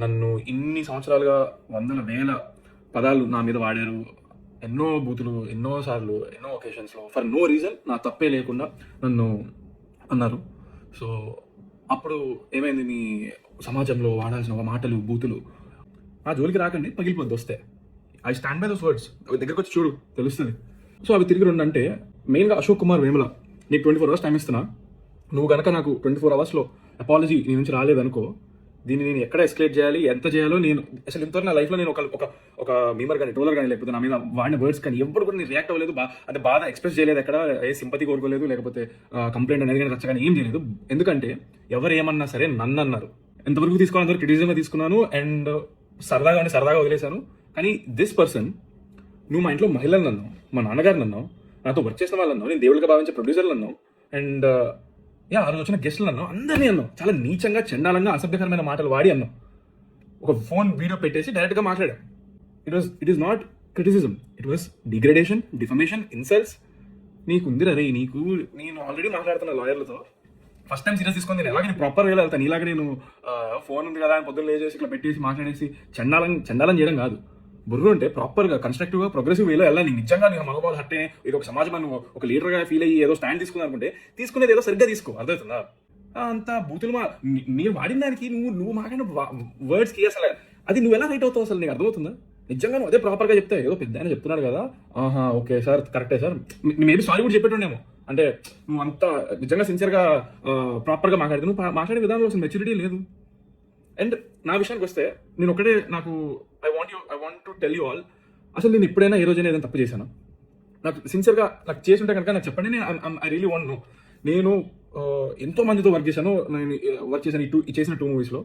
నన్ను ఇన్ని సంవత్సరాలుగా వందల వేల పదాలు నా మీద వాడారు. ఎన్నో బూతులు, ఎన్నో సార్లు, ఎన్నో ఒకేషన్స్‌లో ఫర్ నో రీజన్ నా తప్పే లేకుండా నన్ను అన్నారు. సో, అప్పుడు ఏమైంది, నీ సమాజంలో వాడాల్సిన మాటలు, బూతులు నా జోలికి రాకండి, పగిలిపోద్ది వస్తే. I stand by those words. అవి దగ్గరికి వచ్చి చూడు, తెలుస్తుంది. సో అవి తిరిగి రెండు అంటే మెయిన్గా అశోక్ కుమార్ వేముల, నీకు 24 hours టైం ఇస్తున్నా. నువ్వు కనుక నాకు 24 hours అపాలజీ నీ నుంచి రాలేదనుకో, దీన్ని నేను ఎక్కడ ఎస్కలేట్ చేయాలి, ఎంత చేయాలో నేను అసలు ఇంతవరకు నా లైఫ్లో నేను ఒక మీమర్ కానీ, ట్రోలర్ కానీ, లేకపోతే నా మీద వాడిన వర్డ్స్ కానీ ఎప్పుడు కూడా నేను రియాక్ట్ అవ్వలేదు. అంటే బాధ ఎక్స్ప్రెస్ చేయలేదు, ఎక్కడ ఏ సింపతి కోరుకోలేదు, లేకపోతే కంప్లైంట్ అనేది కానీ రచ్చగానే ఏం చేయలేదు. ఎందుకంటే ఎవరు ఏమన్నా సరే నన్ను అన్నారు. ఎంతవరకు తీసుకోవాలి అందరూ క్రిటిసిజంగా తీసుకున్నాను అండ్ సరదాగా వదిలేశాను. కానీ దిస్ పర్సన్, నువ్వు మా ఇంట్లో మహిళలను అన్నావు, మా నాన్నగారిని అన్నావు, నాతో వర్క్ చేసిన వాళ్ళు అన్నావు, నేను దేవుడిగా భావించే ప్రొడ్యూసర్లు అన్నావు, అండ్ ఆ రోజు వచ్చిన గెస్టులు అన్నావు, అందరినీ అన్నావు. చాలా నీచంగా, చండాలంగా, అసభ్యకరమైన మాటలు వాడి అన్నావు. ఒక ఫోన్ వీడియో పెట్టేసి డైరెక్ట్గా మాట్లాడా. It is not criticism, it was degradation, defamation, insults. నీకుందిరా రే, నేను ఆల్రెడీ మాట్లాడుతున్నా లాయర్లతో. ఫస్ట్ టైం సీరియస్ తీసుకొని నేను ఎలాగ ప్రాపర్గా వెళ్తాను. ఇలాగ నేను ఫోన్ ఉంది కదా అని పొద్దున్న లేచేసి ఇట్లా పెట్టేసి మాట్లాడేసి చండాలం చేయడం కాదు. బుర్ర ఉంటే ప్రాపర్గా, కన్స్ట్రక్టివ్గా, ప్రోగ్రెసివ్ వేలో వెళ్ళాలి. నిజంగా నేను మనోభావాలు హట్టే, ఇది ఒక సమాజం నువ్వు ఒక లీడర్గా ఫీల్ అయ్యి ఏదో స్టాండ్ తీసుకున్నా అనుకుంటే తీసుకునేది ఏదో సరిగ్గా తీసుకో, అర్థమవుతుందా? అంత బూతులు నేను వాడిన దానికి నువ్వు మాట్లాడిన వర్డ్స్కి అసలు అది నువ్వు ఎలా రైట్ అవుతావు అసలు నీకు అర్థమవుతుందా? నిజంగా నువ్వు అదే ప్రాపర్గా చెప్తే, ఏదో పెద్ద ఆయన చెప్తున్నాడు కదా, ఆహా ఓకే సార్, కరెక్టే సార్, మేబీ సారీ కూడా చెప్పేటోనేమో. అంటే నువ్వు అంతా నిజంగా సిన్సియర్గా ప్రాపర్గా మాట్లాడితే, నువ్వు మాట్లాడే విధానంలో అసలు మెచ్యూరిటీ లేదు. అండ్ నా విషయానికి వస్తే నేను ఒకటే, నాకు I want to tell you all, అసలు నేను ఎప్పుడైనా ఏ రోజైనా ఏదైనా తప్పు చేశాను? నాకు సిన్సియర్గా నాకు చేసి ఉంటే కనుక నాకు చెప్పండి. I really want know. నేను ఎంతో మందితో వర్క్ చేశాను. నేను వర్క్ చేశాను ఈ చేసిన 2 moviesలో.